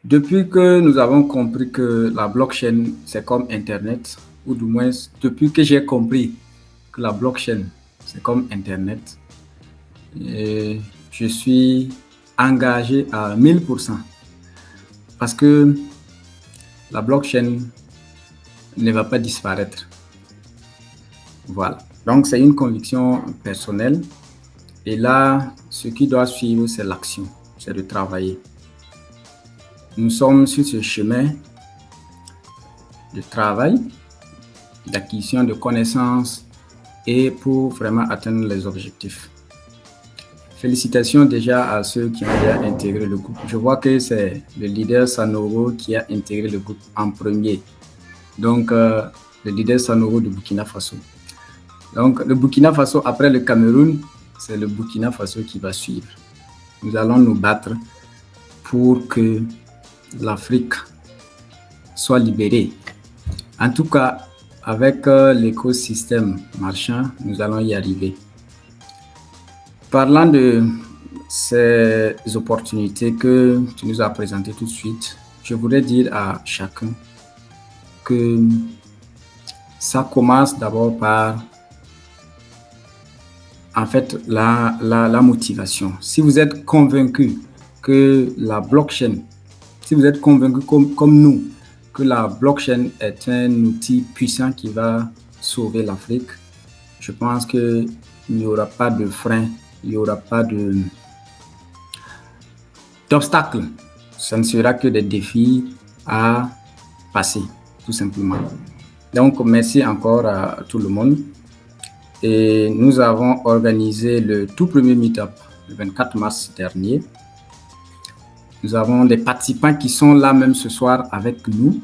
Depuis que nous avons compris que la blockchain, c'est comme Internet, ou du moins, depuis que j'ai compris que la blockchain, c'est comme Internet, et je suis engagé à 1000% parce que la blockchain ne va pas disparaître. Voilà. Donc, c'est une conviction personnelle. Et là, ce qui doit suivre, c'est l'action, c'est de travailler. Nous sommes sur ce chemin de travail, d'acquisition de connaissances et pour vraiment atteindre les objectifs. Félicitations déjà à ceux qui ont déjà intégré le groupe. Je vois que c'est le leader Sanoro qui a intégré le groupe en premier. Donc, le leader Sanoro du Burkina Faso. Donc, le Burkina Faso, après le Cameroun, c'est le Burkina Faso qui va suivre. Nous allons nous battre pour que l'Afrique soit libérée. En tout cas, avec l'écosystème marchand, nous allons y arriver. Parlant de ces opportunités que tu nous as présentées tout de suite, je voudrais dire à chacun que ça commence d'abord par, en fait, la motivation. Si vous êtes convaincu que la blockchain, si vous êtes convaincu comme nous, que la blockchain est un outil puissant qui va sauver l'Afrique, je pense qu'il n'y aura pas de frein, il n'y aura pas d'obstacles. Ce ne sera que des défis à passer, tout simplement. Donc, merci encore à tout le monde. Et nous avons organisé le tout premier meet-up le 24 mars dernier. Nous avons des participants qui sont là même ce soir avec nous.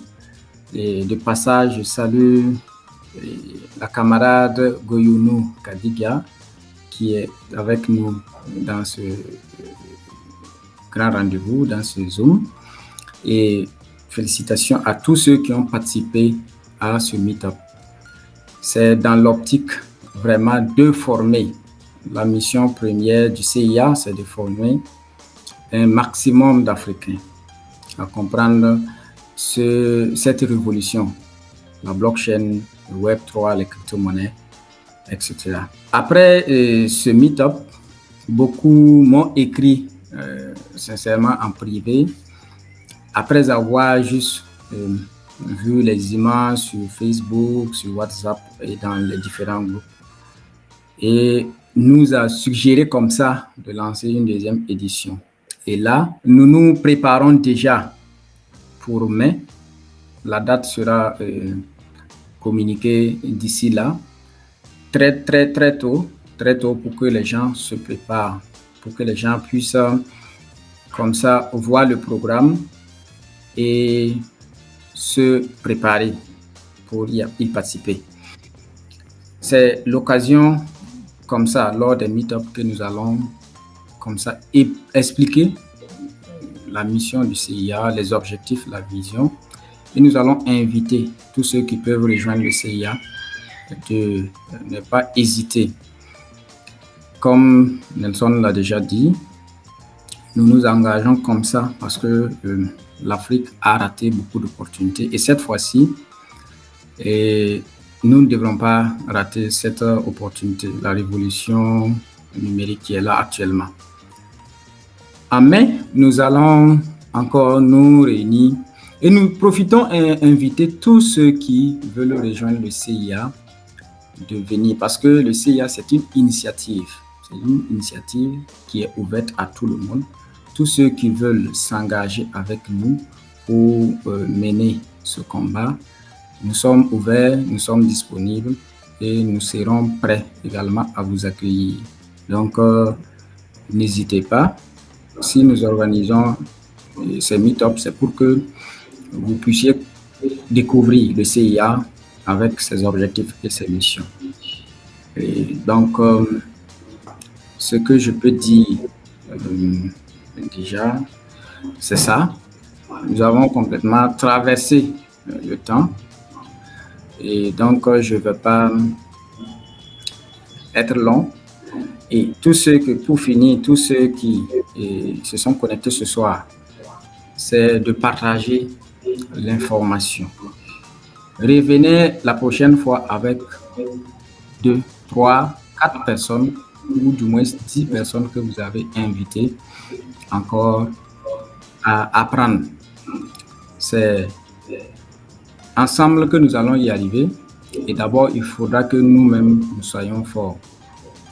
Et de passage, je salue la camarade Goyounou Kadiga qui est avec nous dans ce grand rendez-vous, dans ce Zoom. Et félicitations à tous ceux qui ont participé à ce meet-up. C'est dans l'optique vraiment de former. La mission première du CIA, c'est de former un maximum d'Africains à comprendre cette révolution, la blockchain, le Web3, les crypto-monnaies, etc. Après ce meet-up, beaucoup m'ont écrit sincèrement en privé, après avoir juste vu les images sur Facebook, sur WhatsApp et dans les différents groupes. Et nous a suggéré comme ça de lancer une deuxième édition. Et là, nous nous préparons déjà pour mai. La date sera communiquée d'ici là, très tôt pour que les gens se préparent, pour que les gens puissent comme ça voir le programme et se préparer pour y participer. C'est l'occasion comme ça, lors des meet-ups, que nous allons comme ça expliquer la mission du CIA, les objectifs, la vision. Et nous allons inviter tous ceux qui peuvent rejoindre le CIA de ne pas hésiter. Comme Nelson l'a déjà dit, nous nous engageons comme ça parce que l'Afrique a raté beaucoup d'opportunités. Et cette fois-ci, nous ne devrons pas rater cette opportunité, la révolution numérique qui est là actuellement. En mai, nous allons encore nous réunir et nous profitons à inviter tous ceux qui veulent rejoindre le CIA de venir parce que le CIA, c'est une initiative. C'est une initiative qui est ouverte à tout le monde. Tous ceux qui veulent s'engager avec nous pour mener ce combat, nous sommes ouverts, nous sommes disponibles et nous serons prêts également à vous accueillir. Donc, n'hésitez pas. Si nous organisons ces meet-ups, c'est pour que vous puissiez découvrir le CIA avec ses objectifs et ses missions. Et donc, ce que je peux dire déjà, c'est ça. Nous avons complètement traversé le temps. Et donc, je ne vais pas être long. Et pour finir, tous ceux qui se sont connectés ce soir, c'est de partager l'information. Revenez la prochaine fois avec 2, 3, 4 personnes ou du moins 10 personnes que vous avez invitées encore à apprendre. C'est ensemble que nous allons y arriver. Et d'abord, il faudra que nous-mêmes nous soyons forts.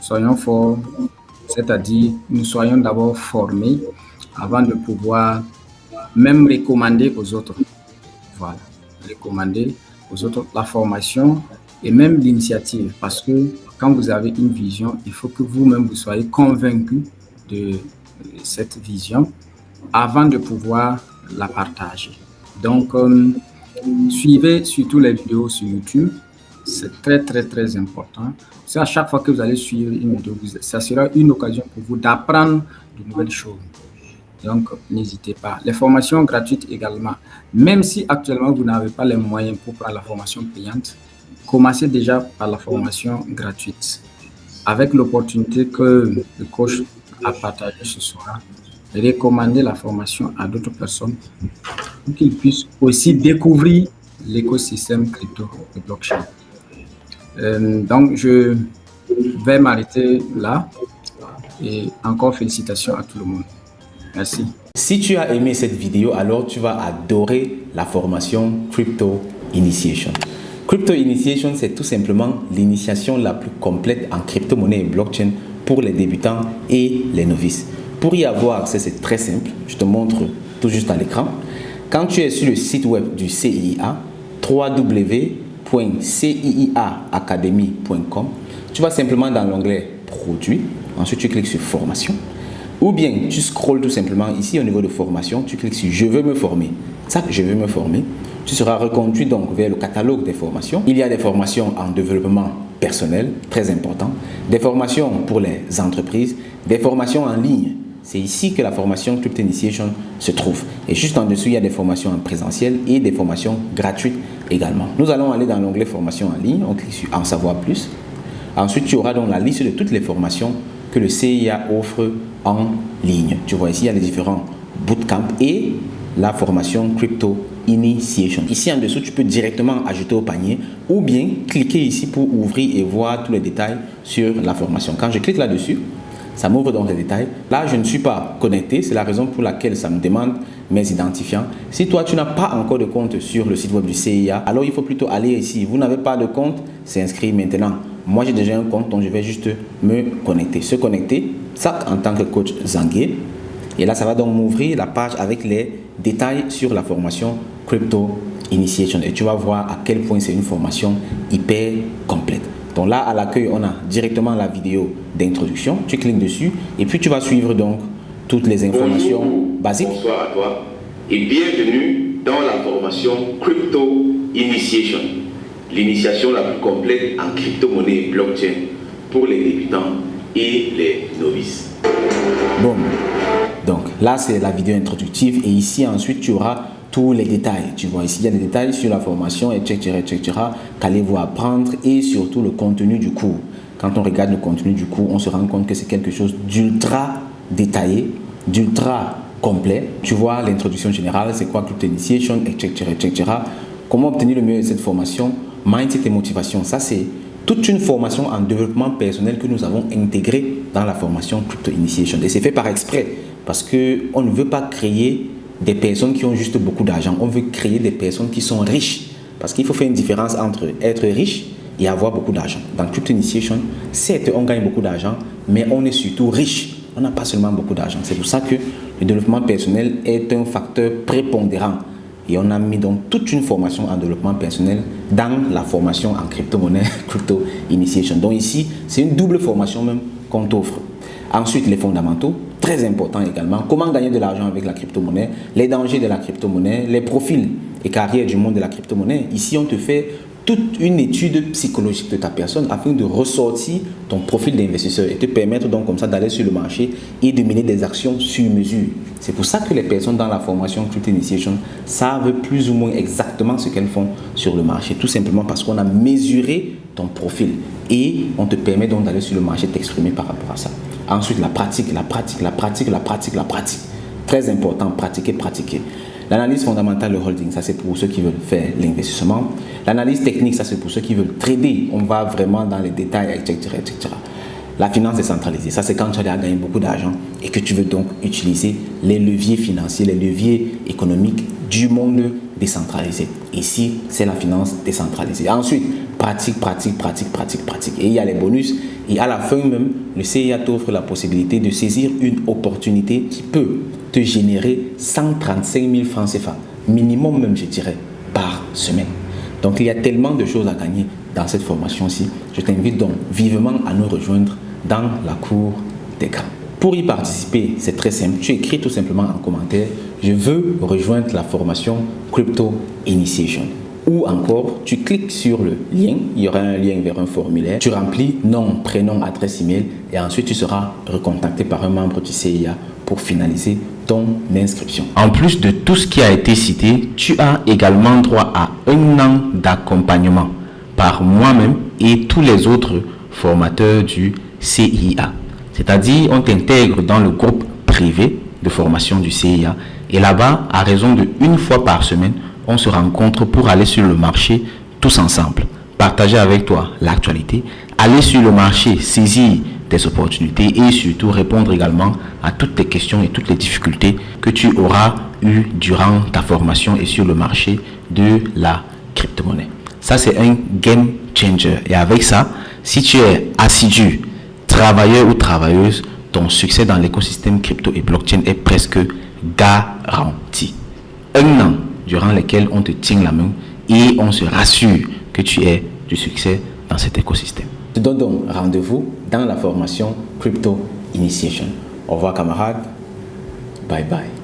Soyons forts, c'est-à-dire nous soyons d'abord formés avant de pouvoir même recommander aux autres. Voilà, recommander aux autres la formation et même l'initiative. Parce que quand vous avez une vision, il faut que vous-même vous soyez convaincus de cette vision avant de pouvoir la partager. Donc, suivez surtout les vidéos sur YouTube. C'est très, très, très important. C'est à chaque fois que vous allez suivre une vidéo, ça sera une occasion pour vous d'apprendre de nouvelles choses. Donc, n'hésitez pas. Les formations gratuites également. Même si actuellement, vous n'avez pas les moyens pour prendre la formation payante, commencez déjà par la formation gratuite. Avec l'opportunité que le coach a partagé ce soir, recommandez la formation à d'autres personnes pour qu'ils puissent aussi découvrir l'écosystème crypto et blockchain. Donc, je vais m'arrêter là et encore félicitations à tout le monde. Merci. Si tu as aimé cette vidéo, alors tu vas adorer la formation Crypto Initiation. Crypto Initiation, c'est tout simplement l'initiation la plus complète en crypto-monnaie et blockchain pour les débutants et les novices. Pour y avoir accès, c'est très simple. Je te montre tout juste à l'écran. Quand tu es sur le site web du CIIA, www.ciiaacademy.com, tu vas simplement dans l'onglet Produits. Ensuite, tu cliques sur Formation. Ou bien, tu scrolles tout simplement ici au niveau de formation, tu cliques sur « Je veux me former ». Ça, je veux me former. Tu seras reconduit donc vers le catalogue des formations. Il y a des formations en développement personnel, très important, des formations pour les entreprises, des formations en ligne. C'est ici que la formation Crypto Initiation se trouve. Et juste en dessous, il y a des formations en présentiel et des formations gratuites également. Nous allons aller dans l'onglet formation en ligne, on clique sur En savoir plus. Ensuite, tu auras donc la liste de toutes les formations que le CIA offre en ligne. Tu vois ici, il y a les différents bootcamps et la formation Crypto Initiation. Ici en dessous, tu peux directement ajouter au panier ou bien cliquer ici pour ouvrir et voir tous les détails sur la formation. Quand je clique là-dessus, ça m'ouvre donc les détails. Là, je ne suis pas connecté. C'est la raison pour laquelle ça me demande mes identifiants. Si toi, tu n'as pas encore de compte sur le site web du CIA, alors il faut plutôt aller ici. Vous n'avez pas de compte, c'est inscrit maintenant. Moi, j'ai déjà un compte, donc je vais juste me connecter. Se connecter, ça en tant que coach Zangué. Et là, ça va donc m'ouvrir la page avec les détails sur la formation Crypto Initiation. Et tu vas voir à quel point c'est une formation hyper complète. Donc là, à l'accueil, on a directement la vidéo d'introduction. Tu cliques dessus et puis tu vas suivre donc toutes les informations basiques. Bonsoir à toi et bienvenue dans la formation Crypto Initiation. L'initiation la plus complète en crypto-monnaie et blockchain pour les débutants et les novices. Bon, donc là c'est la vidéo introductive et ici ensuite tu auras tous les détails. Tu vois ici il y a des détails sur la formation, etc. qu'allez-vous apprendre et surtout le contenu du cours. Quand on regarde le contenu du cours, on se rend compte que c'est quelque chose d'ultra détaillé, d'ultra complet. Tu vois l'introduction générale, c'est quoi Crypto Initiation, etc. Comment obtenir le mieux de cette formation? Mindset et motivation, ça c'est toute une formation en développement personnel que nous avons intégrée dans la formation Crypto Initiation. Et c'est fait par exprès parce qu'on ne veut pas créer des personnes qui ont juste beaucoup d'argent. On veut créer des personnes qui sont riches. Parce qu'il faut faire une différence entre être riche et avoir beaucoup d'argent. Dans Crypto Initiation, certes, on gagne beaucoup d'argent, mais on est surtout riche. On n'a pas seulement beaucoup d'argent. C'est pour ça que le développement personnel est un facteur prépondérant. Et on a mis donc toute une formation en développement personnel dans la formation en crypto-monnaie, Crypto Initiation. Donc ici, c'est une double formation même qu'on t'offre. Ensuite, les fondamentaux, très important également. Comment gagner de l'argent avec la crypto-monnaie, les dangers de la crypto-monnaie, les profils et carrières du monde de la crypto-monnaie. Ici, on te fait toute une étude psychologique de ta personne afin de ressortir ton profil d'investisseur et te permettre donc comme ça d'aller sur le marché et de mener des actions sur mesure. C'est pour ça que les personnes dans la formation Crypto Initiation savent plus ou moins exactement ce qu'elles font sur le marché. Tout simplement parce qu'on a mesuré ton profil et on te permet donc d'aller sur le marché t'exprimer par rapport à ça. Ensuite, la pratique. Très important, pratiquer. L'analyse fondamentale, le holding, ça c'est pour ceux qui veulent faire l'investissement. L'analyse technique, ça c'est pour ceux qui veulent trader. On va vraiment dans les détails, etc. etc. La finance décentralisée, ça c'est quand tu as gagné beaucoup d'argent et que tu veux donc utiliser les leviers financiers, les leviers économiques du monde décentralisé. Ici, c'est la finance décentralisée. Ensuite, pratique. Et il y a les bonus. Et à la fin même, le CIA t'offre la possibilité de saisir une opportunité qui peut te générer 135 000 francs CFA, minimum même je dirais, par semaine. Donc il y a tellement de choses à gagner dans cette formation-ci. Je t'invite donc vivement à nous rejoindre dans la cour des grands. Pour y participer, c'est très simple. Tu écris tout simplement en commentaire « Je veux rejoindre la formation Crypto Initiation ». Ou encore, tu cliques sur le lien, il y aura un lien vers un formulaire. Tu remplis nom, prénom, adresse email et ensuite tu seras recontacté par un membre du CIA pour finaliser ton inscription. En plus de tout ce qui a été cité, tu as également droit à 1 an d'accompagnement par moi-même et tous les autres formateurs du CIA. C'est-à-dire, on t'intègre dans le groupe privé de formation du CIA et là-bas, à raison de 1 fois par semaine, on se rencontre pour aller sur le marché tous ensemble, partager avec toi l'actualité, aller sur le marché, saisir des opportunités et surtout répondre également à toutes tes questions et toutes les difficultés que tu auras eues durant ta formation et sur le marché de la crypto-monnaie. Ça, c'est un game changer. Et avec ça, si tu es assidu, travailleur ou travailleuse, ton succès dans l'écosystème crypto et blockchain est presque garanti. 1 an durant lesquels on te tient la main et on se rassure que tu aies du succès dans cet écosystème. Je te donne donc rendez-vous dans la formation Crypto Initiation. Au revoir camarades, bye bye.